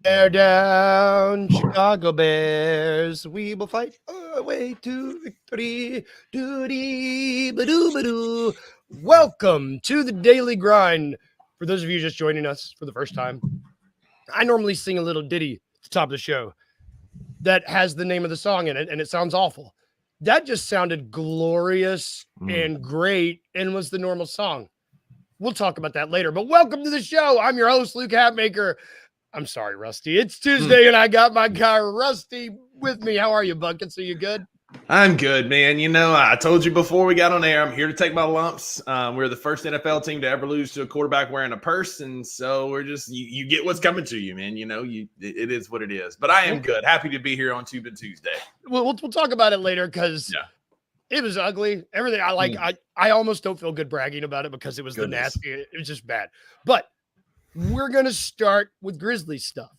Bear down, Chicago Bears. We will fight our way to victory. Doody, ba-doo, ba-doo. Welcome to the Daily Grind. For those of you just joining us for the first time, I normally sing a little ditty at the top of the show that has the name of the song in it, and it sounds awful. That just sounded glorious and great and was the normal song. We'll talk about that later, but welcome to the show. I'm your host, Luke Hatmaker. I'm sorry, Rusty. It's Tuesday, and I got my guy Rusty with me. How are you, Buckets? Are you good? I'm good, man. You know, I told you before we got on air, I'm here to take my lumps. We're the first NFL team to ever lose to a quarterback wearing a purse, and so we're just you get what's coming to you, man. You know, it is what it is. But I am good. Happy to be here on Tube and Tuesday. We'll talk about it later because it was ugly. Everything I like, I almost don't feel good bragging about it because it was the nasty. It was just bad. But we're gonna start with Grizzlies stuff.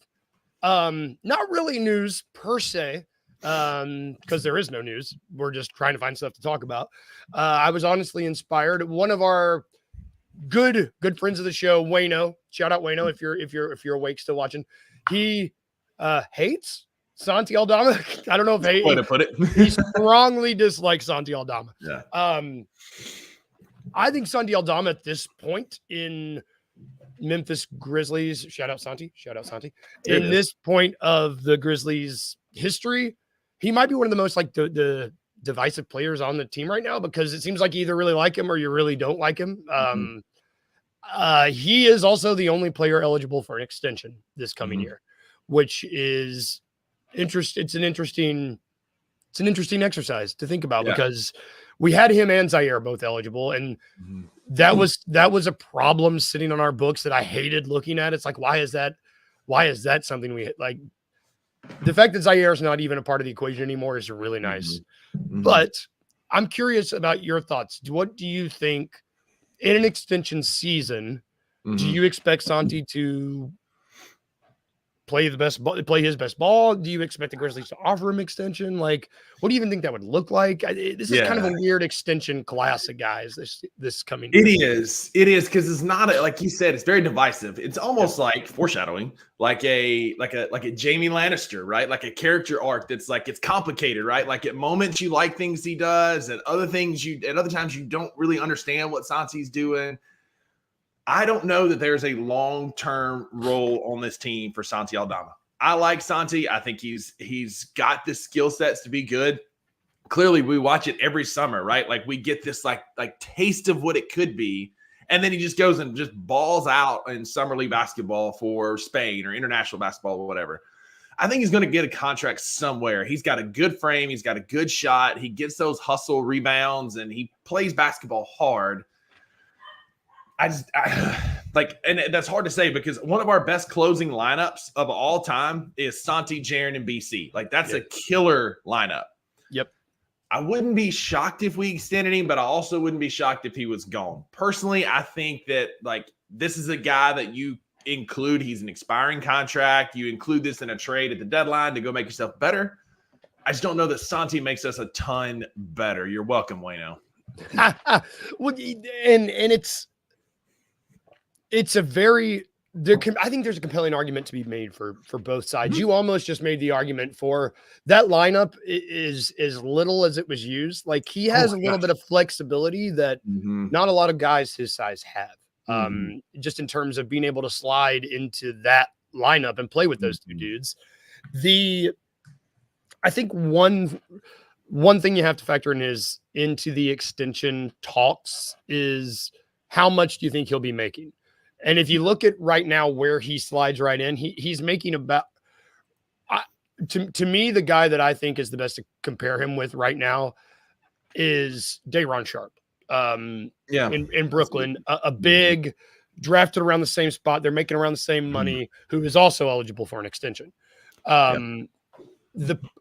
Not really news per se, because there is no news. We're just trying to find stuff to talk about. I was honestly inspired. One of our good friends of the show, Wayno, shout out Wayno if you're awake still watching. He hates Santi Aldama. I don't know if way to put it. He strongly dislikes Santi Aldama. Yeah. I think Santi Aldama at this point in Memphis Grizzlies, shout out Santi. In this point of the Grizzlies history, he might be one of the most like the divisive players on the team right now because it seems like you either really like him or you really don't like him. He is also the only player eligible for an extension this coming year, which is it's an interesting exercise to think about because we had him and Zaire both eligible, and that was a problem sitting on our books that I hated looking at. It's like, why is that something we like? The fact that Zaire is not even a part of the equation anymore is really nice. But I'm curious about your thoughts. What do you think in an extension season? Do you expect Santi to play his best ball? Do you expect the Grizzlies to offer him extension? Like, what do you even think that would look like? This is kind of a weird extension class of guys this coming year. It is because it's not like you said, it's very divisive. It's almost like foreshadowing, like a Jamie Lannister, right? Like a character arc that's like it's complicated, right? Like at moments you like things he does, at other times you don't really understand what Santi's doing. I don't know that there's a long-term role on this team for Santi Aldama. I like Santi. I think he's got the skill sets to be good. Clearly, we watch it every summer, right? Like we get this like taste of what it could be, and then he just goes and just balls out in summer league basketball for Spain or international basketball or whatever. I think he's going to get a contract somewhere. He's got a good frame. He's got a good shot. He gets those hustle rebounds, and he plays basketball hard. And that's hard to say because one of our best closing lineups of all time is Santi, Jaren, and BC. Like that's a killer lineup. Yep. I wouldn't be shocked if we extended him, but I also wouldn't be shocked if he was gone. Personally, I think that like this is a guy that you include. He's an expiring contract. You include this in a trade at the deadline to go make yourself better. I just don't know that Santi makes us a ton better. You're welcome, Wayno. Well, and it's a very I think there's a compelling argument to be made for both sides. You almost just made the argument for that lineup is as little as it was used. Like he has a little bit of flexibility that not a lot of guys his size have. Just in terms of being able to slide into that lineup and play with those two dudes. I think one thing you have to factor in is into the extension talks is how much do you think he'll be making? And if you look at right now where he slides right in, he's making about to me, the guy that I think is the best to compare him with right now is Day'Ron Sharpe. In Brooklyn, a big drafted around the same spot. They're making around the same money, who is also eligible for an extension. The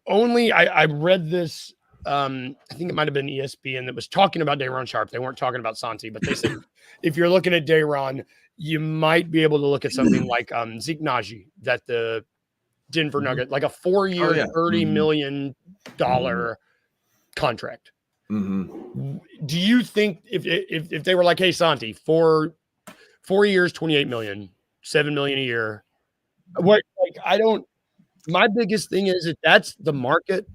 only I read this, I think it might have been ESPN that was talking about Day'Ron Sharpe. They weren't talking about Santi, but they said if you're looking at Day'Ron, you might be able to look at something like Zeke Naji, that the Denver Nugget, like a 4-year, $30 million contract. Do you think if they were like, hey, Santi, 4 years, $28 million, $7 million a year, What like I don't. My biggest thing is that that's the market.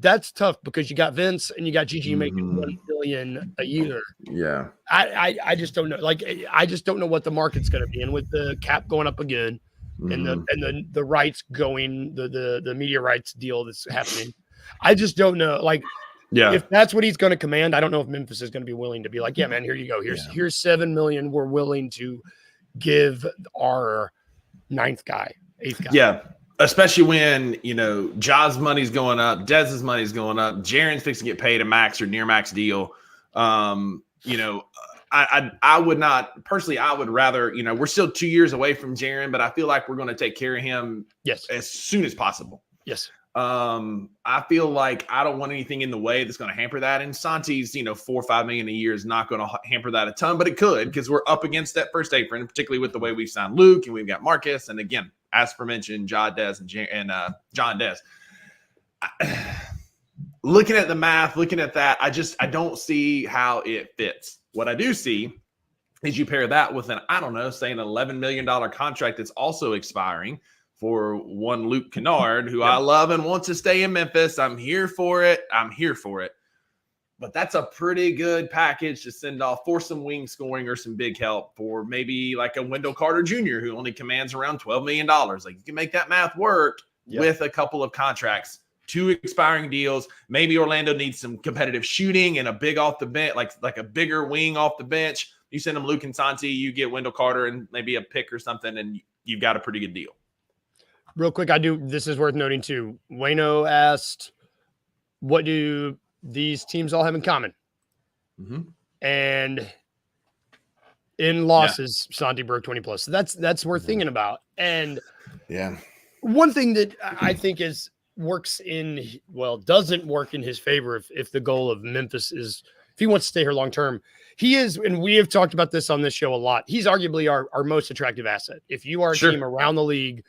That's tough because you got Vince and you got Gigi making $1 billion a year. Yeah. I just don't know. Like I just don't know what the market's going to be, and with the cap going up again, and the rights going, the media rights deal that's happening, I just don't know. Like, if that's what he's going to command, I don't know if Memphis is going to be willing to be like, yeah, man, here you go. Here's $7 million. We're willing to give our eighth guy. Yeah. Especially when, Ja's money's going up, Dez's money's going up, Jaren's fixing to get paid a max or near max deal. I would not personally, I would rather, we're still 2 years away from Jaren, but I feel like we're going to take care of him as soon as possible. Yes. I feel like I don't want anything in the way that's going to hamper that. And Santi's, $4 or $5 million a year is not going to hamper that a ton, but it could, because we're up against that first apron, particularly with the way we've signed Luke and we've got Marcus. And again, as mentioned, John Dez and John Dez. Looking at the math, looking at that, I don't see how it fits. What I do see is you pair that with an $11 million contract that's also expiring for one Luke Kennard, who I love and wants to stay in Memphis. I'm here for it. But that's a pretty good package to send off for some wing scoring or some big help for maybe like a Wendell Carter Jr., who only commands around $12 million. Like, you can make that math work with a couple of contracts, 2 expiring deals. Maybe Orlando needs some competitive shooting and a big off the bench, like a bigger wing off the bench. You send them Luke and Santi, you get Wendell Carter and maybe a pick or something, and you've got a pretty good deal. Real quick, this is worth noting too. Wayno asked, what do these teams all have in common? And in losses, Santi broke 20 plus. So that's worth thinking about. And one thing that I think doesn't work in his favor if the goal of Memphis is, if he wants to stay here long term, he is, and we have talked about this on this show a lot, he's arguably our most attractive asset. If you are a team around the league,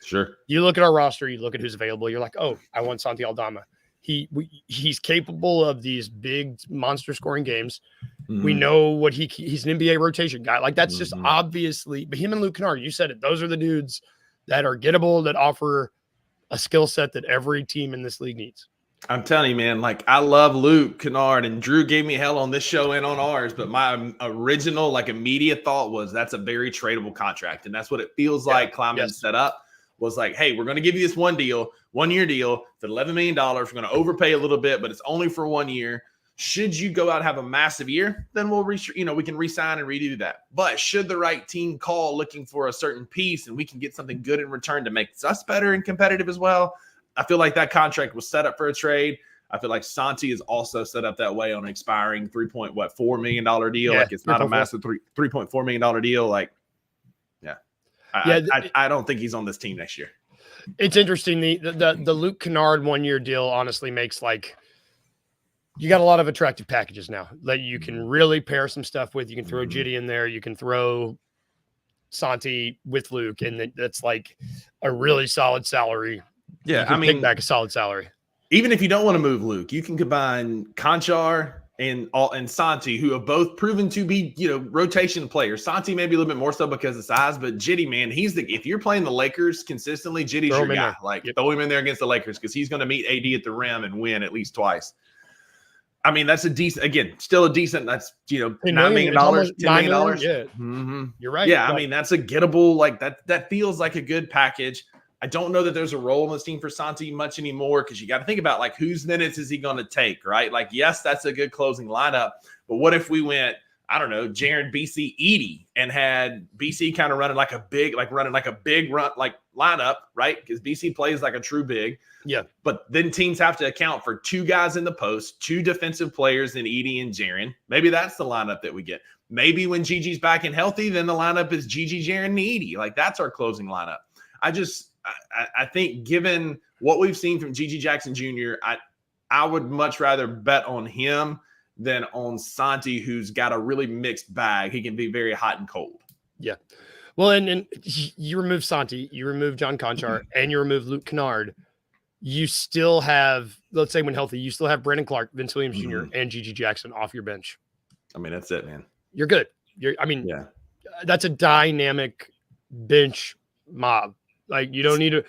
you look at our roster, you look at who's available, you're like, oh, I want Santi Aldama. He's capable of these big monster scoring games. We know he's an NBA rotation guy. Like, that's just obviously, but him and Luke Kennard, you said it, those are the dudes that are gettable, that offer a skill set that every team in this league needs. I'm telling you, man, like, I love Luke Kennard, and Drew gave me hell on this show and on ours, but my original, immediate thought was that's a very tradable contract. And that's what it feels like Kleiman set up, was like, hey, we're going to give you this 1-year deal for $11 million. We're going to overpay a little bit, but it's only for 1 year. Should you go out and have a massive year, then we can re-sign and redo that. But should the right team call looking for a certain piece and we can get something good in return to make us better and competitive as well, I feel like that contract was set up for a trade. I feel like Santi is also set up that way on an expiring $3.4 million deal. Like, it's not a massive $3.4 million deal. I don't think he's on this team next year. It's interesting. The Luke Kennard 1 year deal honestly makes, you got a lot of attractive packages now that you can really pair some stuff with. You can throw Jitty in there. You can throw Santi with Luke, and that's like a really solid salary. Yeah, pick back a solid salary. Even if you don't want to move Luke, you can combine Conchar and Santi, who have both proven to be, rotation players. Santi maybe a little bit more so because of size, but Jitty, man, if you're playing the Lakers consistently, Jitty's your guy. Throw him in there against the Lakers because he's going to meet AD at the rim and win at least twice. I mean, that's still a decent. That's $9 million, $10 million. Yeah, You're right. Yeah, I mean, that's a gettable. That feels like a good package. I don't know that there's a role in this team for Santi much anymore, because you got to think about whose minutes is he going to take, right? Yes, that's a good closing lineup, but what if we went, I don't know, Jaren, BC, Edie, and had BC kind of running like a big run lineup, right? Because BC plays like a true big. Yeah. But then teams have to account for 2 guys in the post, 2 defensive players in Edie and Jaren. Maybe that's the lineup that we get. Maybe when Gigi's back and healthy, then the lineup is Gigi, Jaren, and Edie. That's our closing lineup. I think, given what we've seen from Gigi Jackson Jr., I would much rather bet on him than on Santi, who's got a really mixed bag. He can be very hot and cold. Yeah. Well, and you remove Santi, you remove John Conchar, and you remove Luke Kennard. You still have, let's say when healthy, you still have Brandon Clark, Vince Williams Jr., and Gigi Jackson off your bench. I mean, that's it, man. You're good. That's a dynamic bench mob. Like you don't need to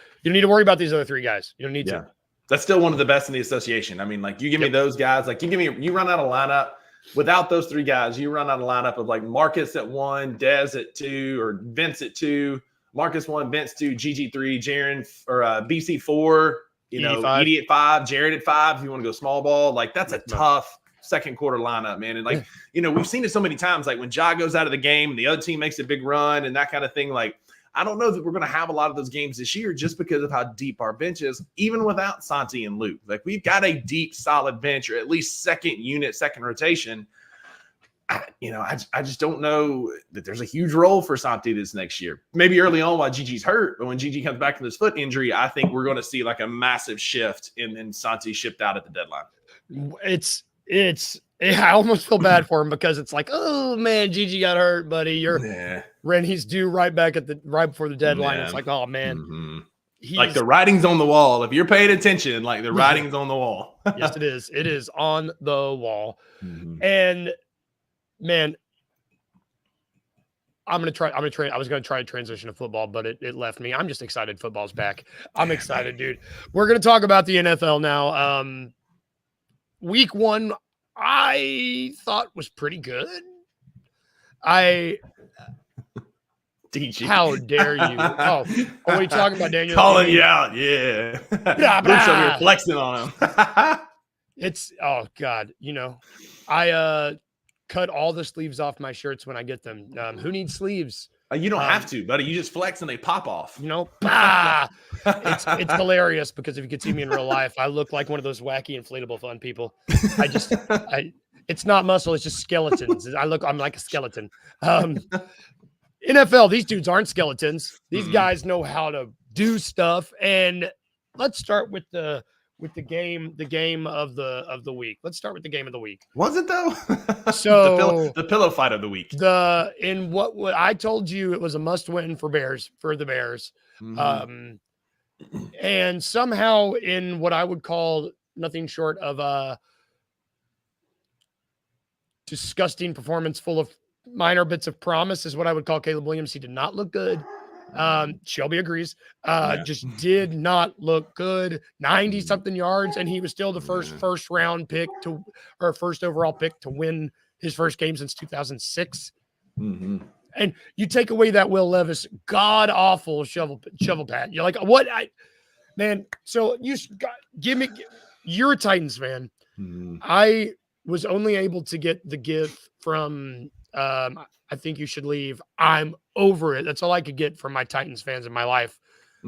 worry about these other three guys. You don't need to. That's still one of the best in the association. I mean, like you give me those guys, like you run out of lineup without those three guys. You run out of lineup of like Marcus at 1, Dez at 2, or Vince at 2, Marcus 1, Vince 2, GG 3, Jaron or BC 4. Edie at 5, Jared at 5. If you want to go small ball, like that's a tough second quarter lineup, man. And like, we've seen it so many times, like when Ja goes out of the game, the other team makes a big run and that kind of thing. Like, I don't know that we're going to have a lot of those games this year just because of how deep our bench is, even without Santi and Luke. Like we've got a deep, solid bench, or at least second unit, second rotation. I just don't know that there's a huge role for Santi this next year. Maybe early on while Gigi's hurt, but when Gigi comes back from this foot injury, I think we're going to see like a massive shift in Santi shipped out at the deadline. I almost feel bad for him because it's like, oh man, Gigi got hurt, buddy. He's due right before the deadline. It's like, oh man, like the writing's on the wall. If you're paying attention, like the writing's on the wall. Yes, it is. It is on the wall. And man, I was going to try to transition to football, but it left me. I'm just excited football's back. I'm excited, dude. We're going to talk about the NFL now. Week 1, I thought was pretty good. How dare you? Oh, are you talking about Daniel? Calling you out, yeah. Luke's over here flexing on him. Oh God, I cut all the sleeves off my shirts when I get them. Who needs sleeves? You don't have to, buddy. You just flex and they pop off. It's hilarious because if you could see me in real life, I look like one of those wacky inflatable fun people. It's not muscle, it's just skeletons. I'm like a skeleton. NFL, these dudes aren't skeletons. These guys know how to do stuff. And let's start with the game of the week. Let's start with the game of the week. Was it though? So the pillow fight of the week. What I told you, it was a must win for the Bears. And somehow in what I would call nothing short of a disgusting performance full of minor bits of promise is what I would call Caleb Williams. He did not look good. Shelby agrees. Just did not look good. 90 something yards, and he was still the first round pick first overall pick to win his first game since 2006. And you take away that Will Levis god awful shovel pat. You're like, what? So you're a Titans fan. I was only able to get the gift from I think you should leave. I'm over it. That's all I could get from my Titans fans in my life.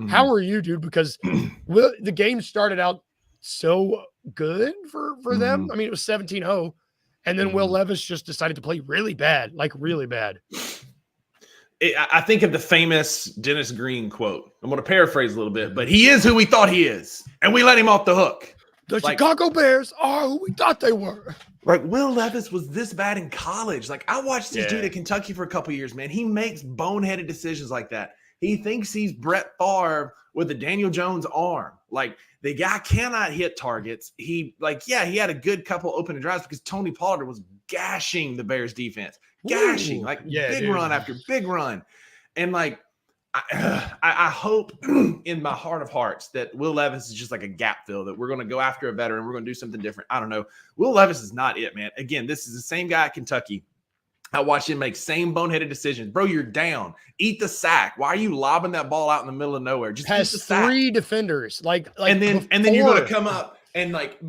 How are you, dude? Because the game started out so good for them. I mean, it was 17-0. And then Will Levis just decided to play really bad, like really bad. I think of the famous Dennis Green quote. I'm going to paraphrase a little bit, but he is who we thought he is. And we let him off the hook. The Chicago Bears are who we thought they were. Like Will Levis was this bad in college. Like I watched this dude at Kentucky for a couple years, man. He makes boneheaded decisions like that. He thinks he's Brett Favre with a Daniel Jones arm. Like the guy cannot hit targets. He had a good couple open drives because Tony Pollard was gashing the Bears defense, big run after big run. And like, I hope in my heart of hearts that Will Levis is just like a gap fill, that we're going to go after a veteran. We're going to do something different. I don't know. Will Levis is not it, man. Again, this is the same guy at Kentucky. I watched him make same boneheaded decisions. Bro, you're down. Eat the sack. Why are you lobbing that ball out in the middle of nowhere? Just has eat the sack. 3 defenders. And then you're going to come up and like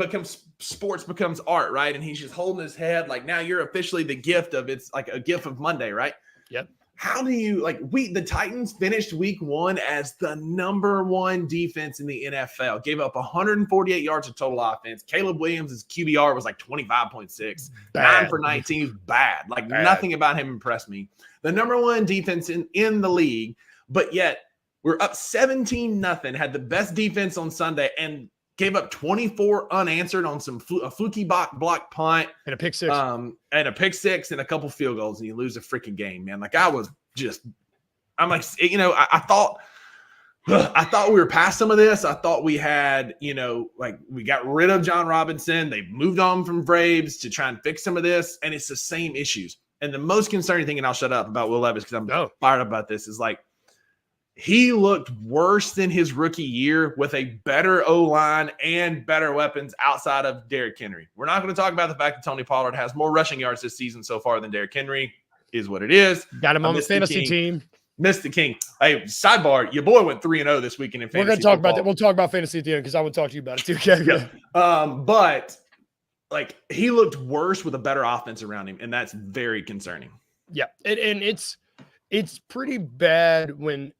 sports becomes art, right? And he's just holding his head like, now you're officially the gift of, it's like a gift of Monday, right? Yep. How do you the Titans finished week 1 as the number 1 defense in the NFL, gave up 148 yards of total offense. Caleb Williams' QBR was like 25.6, 9 for 19. He was bad. Nothing about him impressed me. The number 1 defense in the league, but yet we're up 17-0, had the best defense on Sunday and gave up 24 unanswered on a fluky block punt and a pick 6. And a couple field goals, and you lose a freaking game, man. Like I thought we were past some of this. I thought we had, we got rid of John Robinson. They moved on from Braves to try and fix some of this, and it's the same issues. And the most concerning thing, and I'll shut up about Will Levis because I'm fired up about this, is like he looked worse than his rookie year with a better O-line and better weapons outside of Derrick Henry. We're not going to talk about the fact that Tony Pollard has more rushing yards this season so far than Derrick Henry. Is what it is. Got him on the fantasy team. Missed the king. Hey, sidebar, your boy went 3-0 this weekend in fantasy. We're going to talk about that. We'll talk about fantasy at the end because I will talk to you about it too. Okay. Yeah. But like he looked worse with a better offense around him, and that's very concerning. Yeah, and it's pretty bad when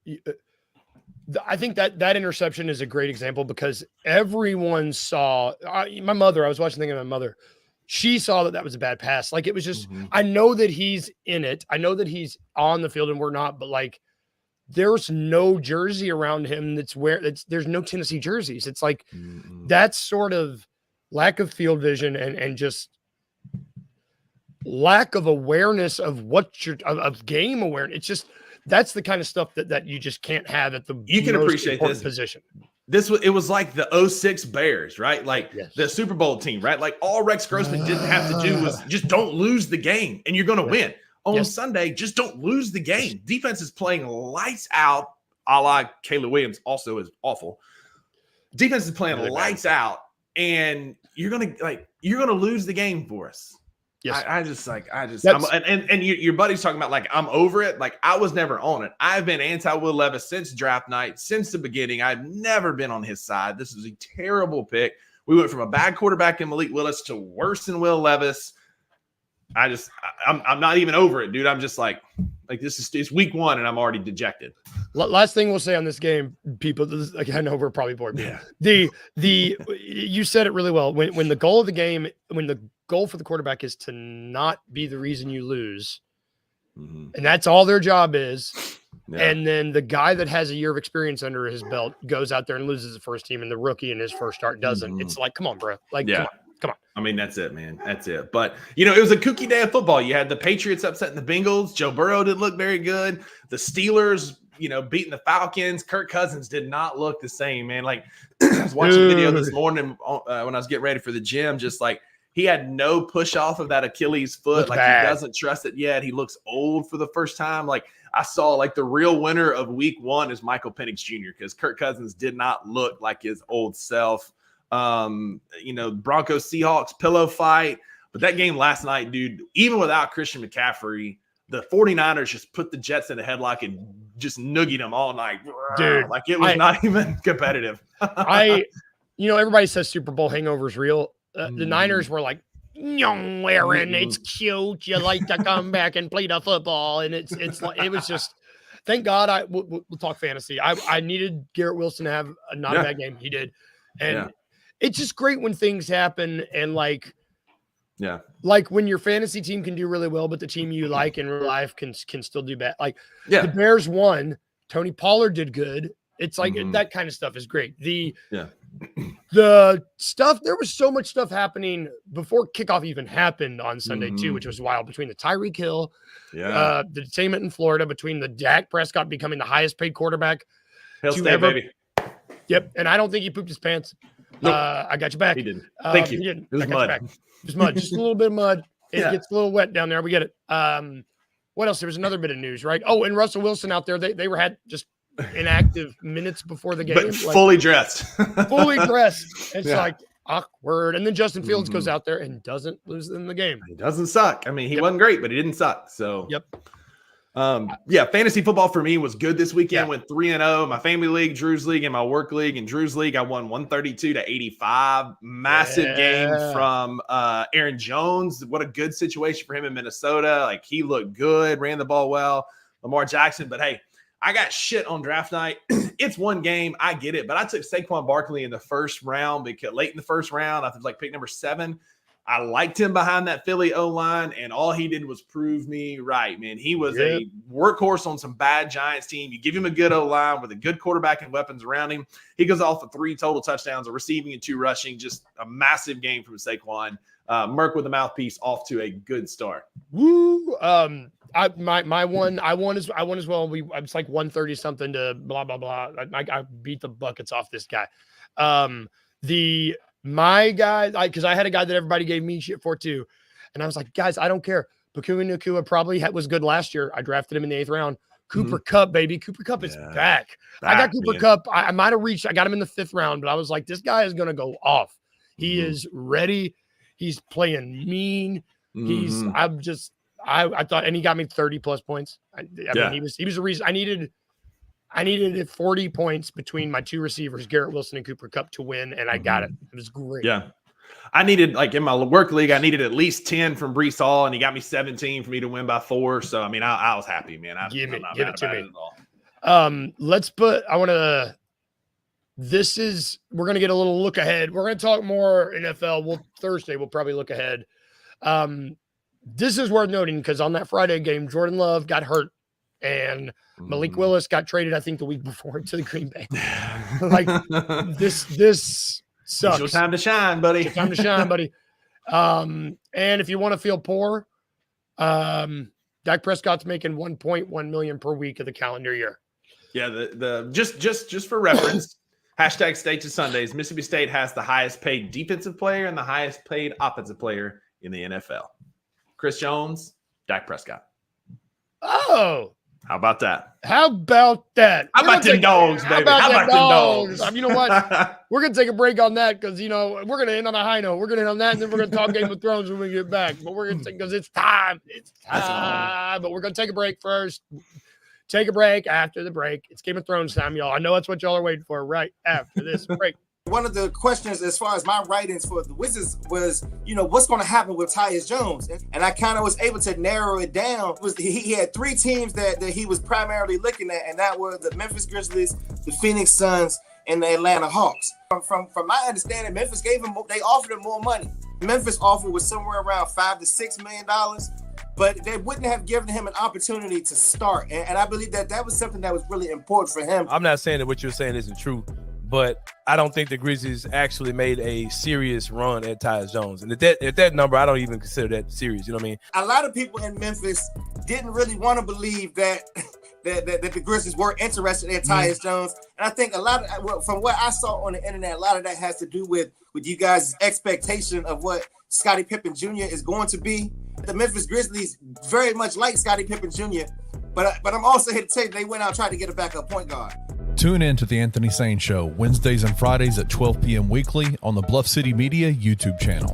I think that interception is a great example because everyone saw my mother. I was watching thinking of my mother. She saw that was a bad pass. Like it was just, I know that he's in it. I know that he's on the field and we're not, but like there's no jersey around him there's no Tennessee jerseys. It's like that sort of lack of field vision and just lack of awareness of of game awareness. It's just, that's the kind of stuff that you just can't have at the you can appreciate this position. It was like the 06 Bears, right? Like the Super Bowl team, right? Like all Rex Grossman didn't have to do was just don't lose the game and you're going to win. On Sunday, just don't lose the game. Defense is playing lights out, a la Caleb Williams also is awful. Defense is playing lights out and you're going to lose the game for us. Yes. Your buddy's talking about like, I'm over it. Like I was never on it. I've been anti-Will Levis since draft night, since the beginning. I've never been on his side. This is a terrible pick. We went from a bad quarterback in Malik Willis to worse than Will Levis. I'm not even over it, dude. I'm just like it's week one and I'm already dejected. Last thing we'll say on this game, people, I know we're probably bored. Yeah. You said it really well. When the goal of the game, when the goal for the quarterback is to not be the reason you lose, and that's all their job is. Yeah. And then the guy that has a year of experience under his belt goes out there and loses the first team, and the rookie in his first start doesn't. It's like, come on, bro. Like, come on. I mean, that's it, man. That's it. But, it was a kooky day of football. You had the Patriots upsetting the Bengals. Joe Burrow didn't look very good. The Steelers, beating the Falcons. Kirk Cousins did not look the same, man. Like, I was watching a video this morning when I was getting ready for the gym, just like he had no push off of that Achilles foot. He doesn't trust it yet. He looks old for the first time. Like, I saw like the real winner of week one is Michael Penix Jr. because Kirk Cousins did not look like his old self. Broncos Seahawks pillow fight. But that game last night, dude, even without Christian McCaffrey, the 49ers just put the Jets in a headlock and just noogied them all night. Dude, like it was not even competitive. Everybody says Super Bowl hangover is real. The Niners were like, young Aaron, it's cute. You like to come back and play the football. And it's like, it was just, thank God we'll talk fantasy. I needed Garrett Wilson to have a not a bad game. He did. And it's just great when things happen and like when your fantasy team can do really well, but the team you like in real life can still do bad. Like the Bears won. Tony Pollard did good. It's like that kind of stuff is great. The stuff, there was so much stuff happening before kickoff even happened on Sunday too, which was wild between the Tyreek Hill, the detainment in Florida, between the Dak Prescott becoming the highest paid quarterback. He'll stay, baby. Yep. And I don't think he pooped his pants. Nope. I got you back. He didn't. Thank you. He didn't. It was mud. Just mud. Just a little bit of mud. It gets a little wet down there. We get it. What else? There was another bit of news, right? Oh, and Russell Wilson out there. They had just inactive minutes before the game. But fully dressed. Fully dressed. It's like awkward. And then Justin Fields goes out there and doesn't lose in the game. He doesn't suck. I mean, he wasn't great, but he didn't suck. So fantasy football for me was good this weekend. Went 3-0. My family league, Drew's league, and my work league. In Drew's league, I won 132-85. Massive game from Aaron Jones. What a good situation for him in Minnesota. Like, he looked good, ran the ball well. Lamar Jackson. But hey, I got shit on draft night. It's one game. I get it. But I took Saquon Barkley in the first round because late in the first round, I was like pick number 7. I liked him behind that Philly O-line, and all he did was prove me right, man. He was a workhorse on some bad Giants team. You give him a good O-line with a good quarterback and weapons around him. He goes off for 3 total touchdowns, a receiving and 2 rushing. Just a massive game from Saquon. Merck with the mouthpiece off to a good start. Woo! I won as well. I was like 130 something to blah blah blah. I beat the buckets off this guy. My guy, because I had a guy that everybody gave me shit for too. And I was like, guys, I don't care. Puka Nacua probably was good last year. I drafted him in the 8th round. Cooper Kupp, baby. Cooper Kupp is back. I got Cooper Kupp. I might have reached. I got him in the 5th round, but I was like, this guy is going to go off. He is ready. He's playing mean. I thought, and he got me 30 plus points. I mean, he was the reason I needed 40 points between my 2 receivers, Garrett Wilson and Cooper Kupp, to win, and I got it. It was great. Yeah. I needed, like in my work league, I needed at least 10 from Brees Hall, and he got me 17 for me to win by 4. So, I mean, I was happy, man. Give it to me. We're going to get a little look ahead. We're going to talk more NFL. Thursday, we'll probably look ahead. This is worth noting because on that Friday game, Jordan Love got hurt and Malik Willis got traded, I think, the week before to the Green Bay. Like this sucks. It's your time to shine, buddy. And if you want to feel poor, Dak Prescott's making $1.1 million per week of the calendar year. Yeah, the just for reference, hashtag State to Sundays, Mississippi State has the highest paid defensive player and the highest paid offensive player in the NFL. Chris Jones, Dak Prescott. Oh. How about that? How about them dogs, baby? How about them dogs? You know what? We're going to take a break on that because, we're going to end on a high note. We're going to end on that, and then we're going to talk Game of Thrones when we get back. But we're going to because it's time. But we're going to take a break first. Take a break after the break. It's Game of Thrones time, y'all. I know that's what y'all are waiting for right after this break. One of the questions as far as my writings for the Wizards was, what's going to happen with Tyus Jones? And I kind of was able to narrow it down. He had 3 teams that he was primarily looking at, and that were the Memphis Grizzlies, the Phoenix Suns, and the Atlanta Hawks. From my understanding, Memphis they offered him more money. Memphis offer was somewhere around $5 to $6 million, but they wouldn't have given him an opportunity to start. And I believe that was something that was really important for him. I'm not saying that what you're saying isn't true, but I don't think the Grizzlies actually made a serious run at Tyus Jones. And at that number, I don't even consider that serious. You know what I mean? A lot of people in Memphis didn't really want to believe that the Grizzlies were interested in Tyus Jones. And I think a lot of, from what I saw on the internet, a lot of that has to do with you guys' expectation of what Scottie Pippen Jr. is going to be. The Memphis Grizzlies very much like Scottie Pippen Jr., but I'm also here to tell you they went out and tried to get a backup point guard. Tune in to The Anthony Sane Show, Wednesdays and Fridays at 12 p.m. weekly on the Bluff City Media YouTube channel.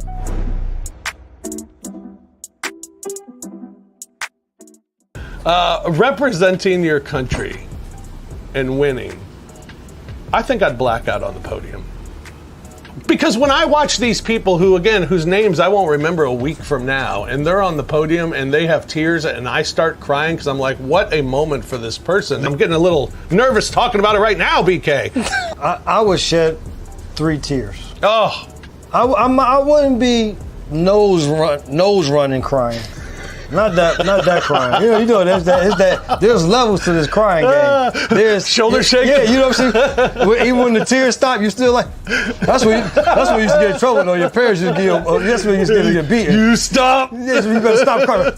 Representing your country and winning, I think I'd black out on the podium. Because when I watch these people whose names I won't remember a week from now, and they're on the podium and they have tears and I start crying because I'm like, what a moment for this person. I'm getting a little nervous talking about it right now, BK. I would shed 3 tears. Oh. I wouldn't be nose running crying. Not that crying. There's levels to this crying game. There's shoulder shaking. Yeah, you know what I'm saying? Even when the tears stop, you still like, that's when you used to get in trouble though. Your parents used to give you, that's when you used to get beaten. You stop. Yes, you better stop crying.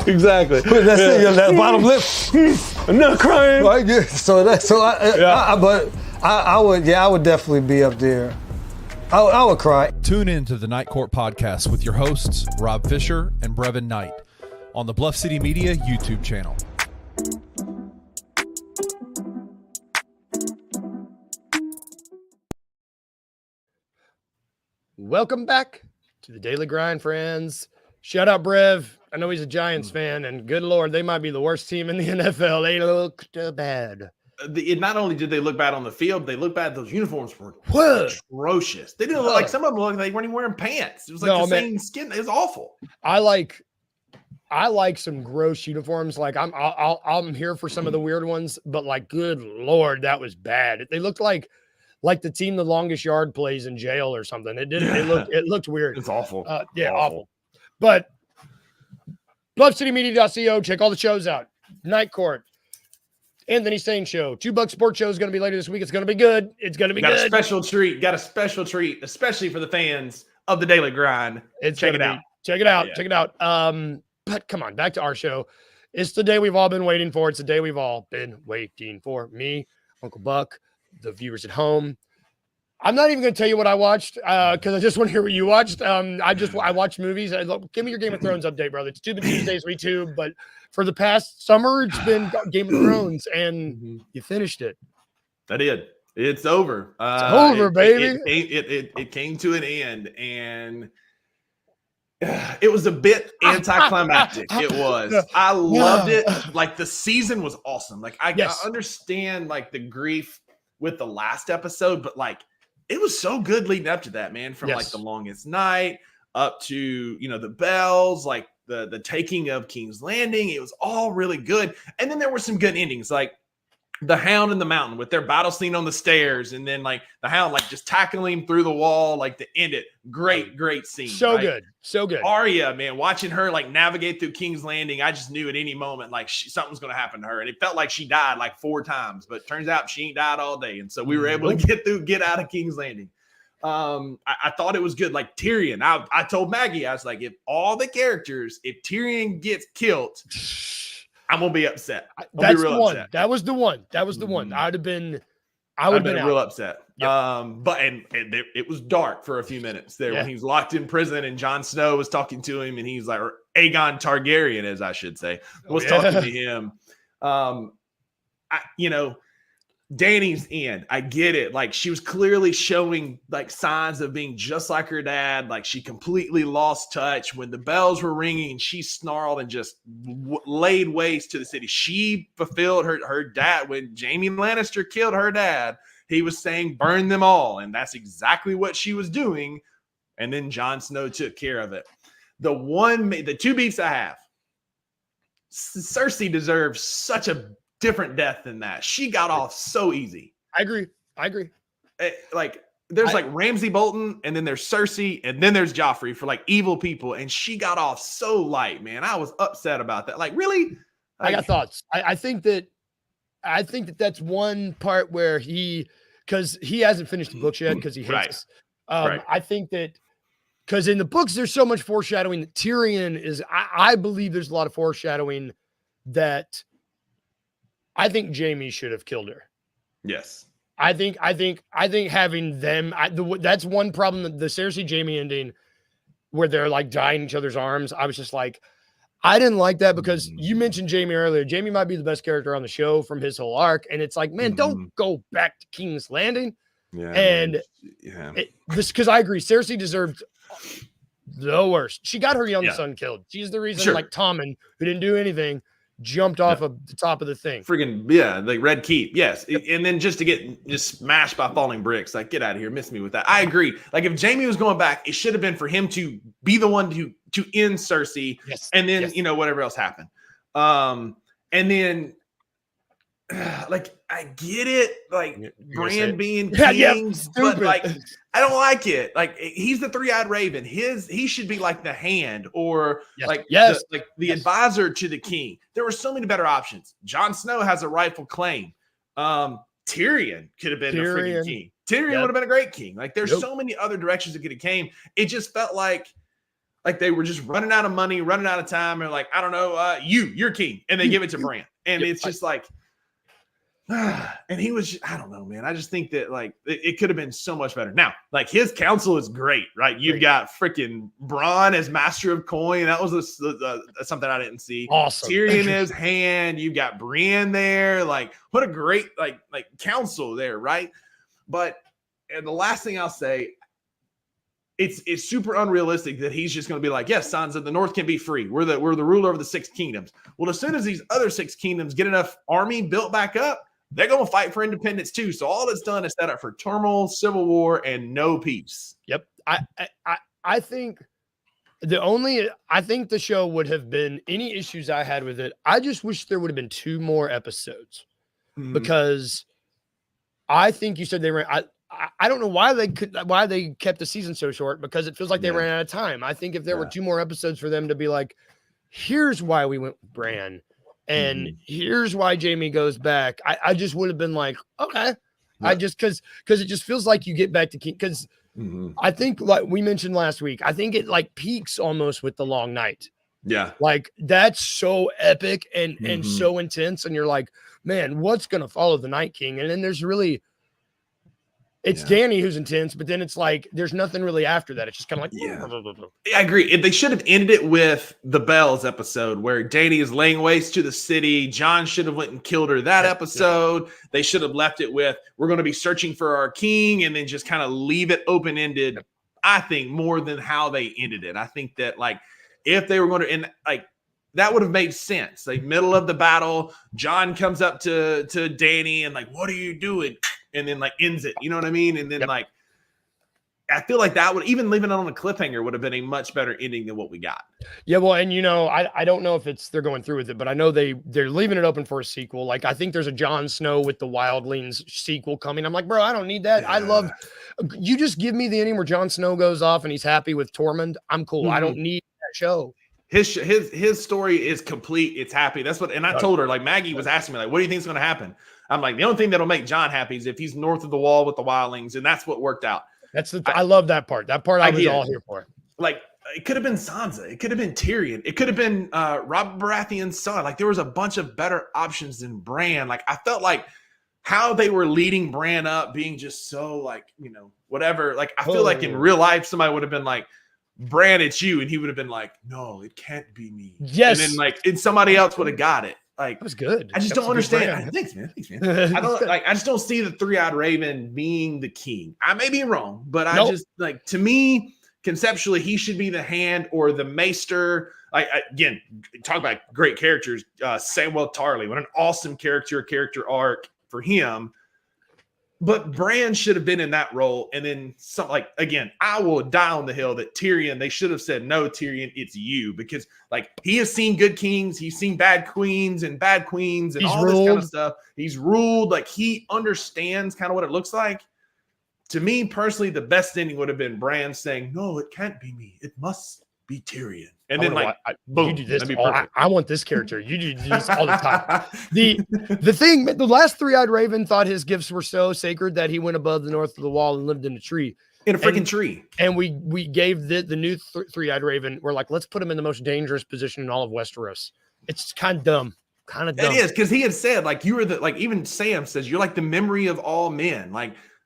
Exactly. That's it, that bottom lip. I'm not crying. Right, yeah. I would definitely be up there. I would cry. Tune in to the Night Court Podcast with your hosts, Rob Fisher and Brevin Knight, on the Bluff City Media YouTube channel. Welcome back to the Daily Grind, friends. Shout out Brev. I know he's a Giants fan, and good Lord, they might be the worst team in the NFL. They looked bad. Not only did they look bad on the field, they looked bad. Those uniforms were atrocious. They didn't look like, some of them looked like they weren't even wearing pants. It was like same skin. It was awful. I like some gross uniforms. Like I'm here for some of the weird ones, but like, good Lord, that was bad. They looked like the team the longest yard plays in jail or something. It looked weird. It's awful. Awful. But BluffCityMedia.co, check all the shows out. Night Court. Anthony Sane Show. $2 Sports Show is going to be later this week. It's going to be good. It's going to be good. Got a special treat, especially for the fans of the Daily Grind. Check it out. Check it out. But come on, back to our show. It's the day we've all been waiting for. It's the day we've all been waiting for. Me, Uncle Buck, the viewers at home. I'm not even going to tell you what I watched because I just want to hear what you watched. I watched movies. Give me your Game of Thrones update, brother. It's Tube Tuesdays, ReTube. But for the past summer, it's been Game of Thrones, and you finished it. I did. It's over. It's over, baby. It came to an end, and it was a bit anticlimactic. It was. I loved it. Like the season was awesome. Like I understand like the grief with the last episode, but like it was so good leading up to that, man. From like The Longest Night up to the bells, like the taking of King's Landing. It was all really good, and then there were some good endings, like the Hound in the Mountain with their battle scene on the stairs, and then like the Hound like just tackling him through the wall, like to end it. Great scene. So good. Arya, man, watching her like navigate through King's Landing, I just knew at any moment like something's going to happen to her, and it felt like she died like 4 times, but turns out she ain't died all day, and so we were able to get out of King's Landing. I thought it was good. Like Tyrion, I told Maggie, I was like, if Tyrion gets killed, I'm gonna be upset. That's the one. Upset. That was the one. I would have been real upset. Yep. But it was dark for a few minutes there when he was locked in prison, and Jon Snow was talking to him, and he's like, or Aegon Targaryen, as I should say, was talking to him. Dany's end. I get it. Like she was clearly showing like signs of being just like her dad. Like she completely lost touch when the bells were ringing. She snarled and just laid waste to the city. She fulfilled her dad. When Jaime Lannister killed her dad, he was saying burn them all, and that's exactly what she was doing. And then Jon Snow took care of it. The 2 beefs I have. Cersei deserves such a different death than that. She got off so easy. I agree. There's like Ramsay Bolton, and then there's Cersei, and then there's Joffrey for like evil people, and she got off so light, man. I was upset about that. Like, really? I got thoughts. I think that that's one part where because he hasn't finished the books yet because he hates us. I think that because in the books there's so much foreshadowing that Tyrion is. I believe there's a lot of foreshadowing that. I think Jaime should have killed her. Yes. I think having them, that's one problem. The Cersei Jaime ending where they're like dying in each other's arms. I was just like, I didn't like that because you mentioned Jaime earlier. Jaime might be the best character on the show from his whole arc. And it's like, man, don't go back to King's Landing. Yeah. And because I agree, Cersei deserved the worst. She got her young son killed. She's the reason like Tommen, who didn't do anything, jumped off of the top of the thing. Friggin' like Red Keep. Yes. And then just to get just smashed by falling bricks, like get out of here. Miss me with that. I agree. Like if Jaime was going back, it should have been for him to be the one to end Cersei. Yes. And then, whatever else happened. And then like I get it, like Bran being king, but like I don't like it. Like he's the 3-eyed raven. He should be like the hand or the advisor to the king. There were so many better options. Jon Snow has a rightful claim. Tyrion could have been the freaking king. Tyrion would have been a great king. Like there's so many other directions it could have came. It just felt like they were just running out of money, running out of time. They're like, I don't know, you're king, and they give it to Bran, and it's just like. And he was, I don't know, man. I just think that like it could have been so much better. Now, like his counsel is great, right? You've got freaking Bronn as master of coin. That was something I didn't see. Awesome. Tyrion as hand. You've got Brienne there. Like what a great like counsel there, right? But and the last thing I'll say, it's super unrealistic that he's just going to be like, yes, sons of the North can be free. We're the ruler of the 6 kingdoms. Well, as soon as these other 6 kingdoms get enough army built back up, they're going to fight for independence too. So all it's done is set up for turmoil, civil war, and no peace. Yep. I think the show would have been any issues I had with it. I just wish there would have been 2 more episodes because I think you said they ran. I don't know why they kept the season so short because it feels like they ran out of time. I think if there were 2 more episodes for them to be like, here's why we went with Bran. And here's why Jaime goes back. I just would have been like, okay. Yeah. I just because it just feels like you get back to King. Because I think like we mentioned last week, I think it like peaks almost with the long night. Yeah. Like that's so epic and so intense. And you're like, man, what's gonna follow the Night King? And then there's really It's Danny who's intense, but then it's like there's nothing really after that. It's just kind of like I agree. They should have ended it with the Bells episode where Danny is laying waste to the city. John should have went and killed her that episode. They should have left it with we're going to be searching for our king, and then just kind of leave it open ended. I think more than how they ended it. I think that like if they were going to end like that would have made sense. Like middle of the battle, John comes up to Danny and like, what are you doing? And then like ends it. You know what I mean? And then like I feel like that would even leaving it on a cliffhanger would have been a much better ending than what we got. Yeah, well, and I don't know if they're going through with it, but I know they're leaving it open for a sequel. Like I think there's a Jon Snow with the Wildlings sequel coming. I'm like, bro, I don't need that. I love you just give me the ending where Jon Snow goes off and he's happy with Tormund. I'm cool. I don't need that show. His story is complete. It's happy. That's what, and I told her, like Maggie was asking me, like, what do you think is going to happen? I'm like, the only thing that'll make John happy is if he's north of the wall with the wildlings, and that's what worked out. I love that part. That part I was all here for. Like, it could have been Sansa. It could have been Tyrion. It could have been Robert Baratheon's son. Like, there was a bunch of better options than Bran. Like, I felt like how they were leading Bran up, being just so like, whatever. Like, I feel like in real life, somebody would have been like, Bran, it's you, and he would have been like, no, it can't be me. Yes, and then and somebody else would have got it. Like that was good. I just don't understand. Thanks, man. I just don't see the three-eyed raven being the king. I may be wrong, but I just like to me conceptually he should be the hand or the maester. Again, talk about great characters. Samuel Tarly, what an awesome character arc for him. But Bran should have been in that role. And then again, I will die on the hill that Tyrion, they should have said, no, Tyrion, it's you. Because he has seen good kings. He's seen bad queens and all this kind of stuff. He's ruled. Like he understands kind of what it looks like. To me personally, the best ending would have been Bran saying, no, it can't be me. It must be Tyrion. And then boom, you do this. I want this character. You do this all the time. The last three-eyed raven thought his gifts were so sacred that he went above the north of the wall and lived in a tree. In a freaking tree. And we gave the new three-eyed raven. We're like, let's put him in the most dangerous position in all of Westeros. It's kind of dumb. It is because he had said you were even Sam says you're like the memory of all men.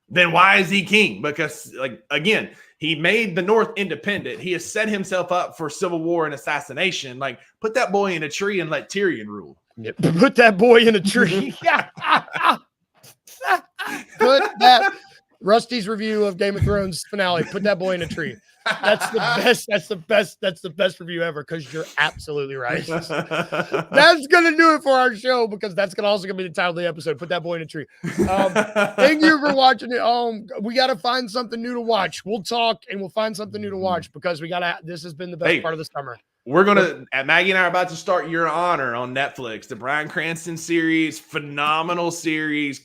Then why is he king? Because again, he made the North independent. He has set himself up for civil war and assassination. Put that boy in a tree and let Tyrion rule. Yep. Put that boy in a tree. Put that Rusty's review of Game of Thrones finale. Put that boy in a tree. That's the best. That's the best review ever because you're absolutely right. That's gonna do it for our show because that's gonna be the title of the episode. Put that boy in a tree. Thank you for watching it. We gotta find something new to watch. We'll talk and we'll find something new to watch because this has been the best part of the summer. We're Maggie and I are about to start Your Honor on Netflix. The Bryan Cranston series, phenomenal series.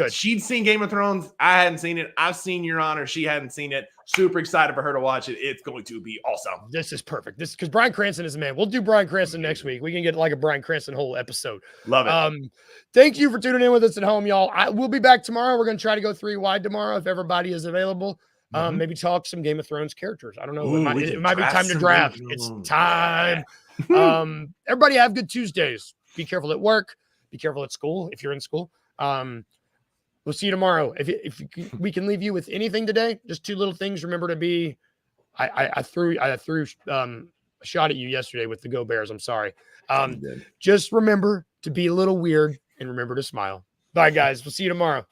She'd seen Game of Thrones. I hadn't seen it. I've seen Your Honor. She hadn't seen it. Super excited for her to watch it. It's going to be awesome. This is perfect. Because Bryan Cranston is the man. We'll do Bryan Cranston next week. We can get a Bryan Cranston whole episode. Love it. Thank you for tuning in with us at home, y'all. We'll be back tomorrow. We're going to try to go 3 wide tomorrow if everybody is available. Maybe talk some Game of Thrones characters. I don't know. It might be time to draft. It's time. Everybody have good Tuesdays. Be careful at work. Be careful at school if you're in school. We'll see you tomorrow. If we can leave you with anything today, just 2 little things. Remember to be. I threw a shot at you yesterday with the Go Bears. I'm sorry. Just remember to be a little weird and remember to smile. Bye, guys. We'll see you tomorrow.